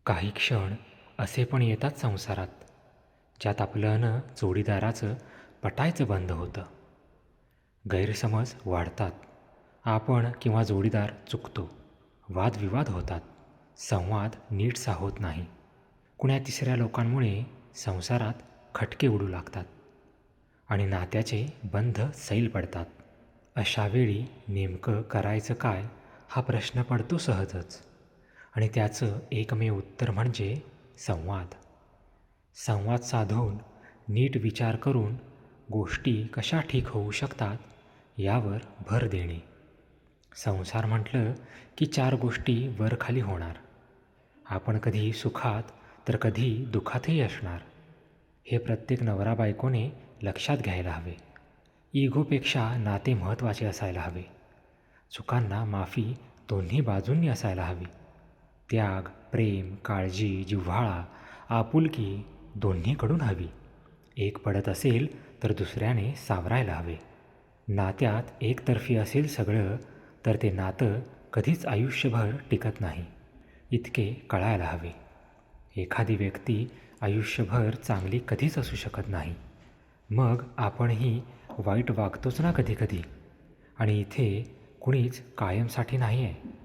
काही क्षण असे पण येतात संसारात, ज्यात आपलं अन जोडीदाराचं पटायचं बंद होतं. गैरसमज वाढतात. आपण किंवा जोडीदार चुकतो. वादविवाद होतात. संवाद नीटसा होत नाही. कुण्या तिसऱ्या लोकांमुळे संसारात खटके उडू लागतात आणि नात्याचे बंध सैल पडतात. अशा वेळी नेमकं करायचं काय हा प्रश्न पडतो सहजच. आणि त्याचं एकमेव उत्तर म्हणजे संवाद. संवाद साधून नीट विचार करून गोष्टी कशा ठीक होऊ शकतात यावर भर देणे. संसार म्हटलं की चार गोष्टी वरखाली होणार. आपण कधी सुखात तर कधी दुःखातही असणार. हे प्रत्येक नवरा बायकोने लक्षात घ्यायला हवे. इगोपेक्षा नाते महत्त्वाचे असायला हवे. चुकांना माफी दोन्ही बाजूंनी असायला हवी. त्याग, प्रेम, काळजी, जिव्हाळा, आपुलकी दोन्हीकडून हवी. एक पडत असेल तर दुसऱ्याने सावरायला हवे. नात्यात एकतर्फी असेल सगळं तर ते नातं कधीच आयुष्यभर टिकत नाही, इतके कळायला हवे. एखादी व्यक्ती आयुष्यभर चांगली कधीच असू शकत नाही. मग आपणही वाईट वागतोच ना कधी कधी. आणि इथे कुणीच कायमसाठी नाही आहे.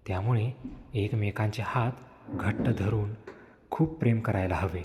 त्यामुळे एकमेकांचे हात घट्ट धरून खूप प्रेम करायला हवे.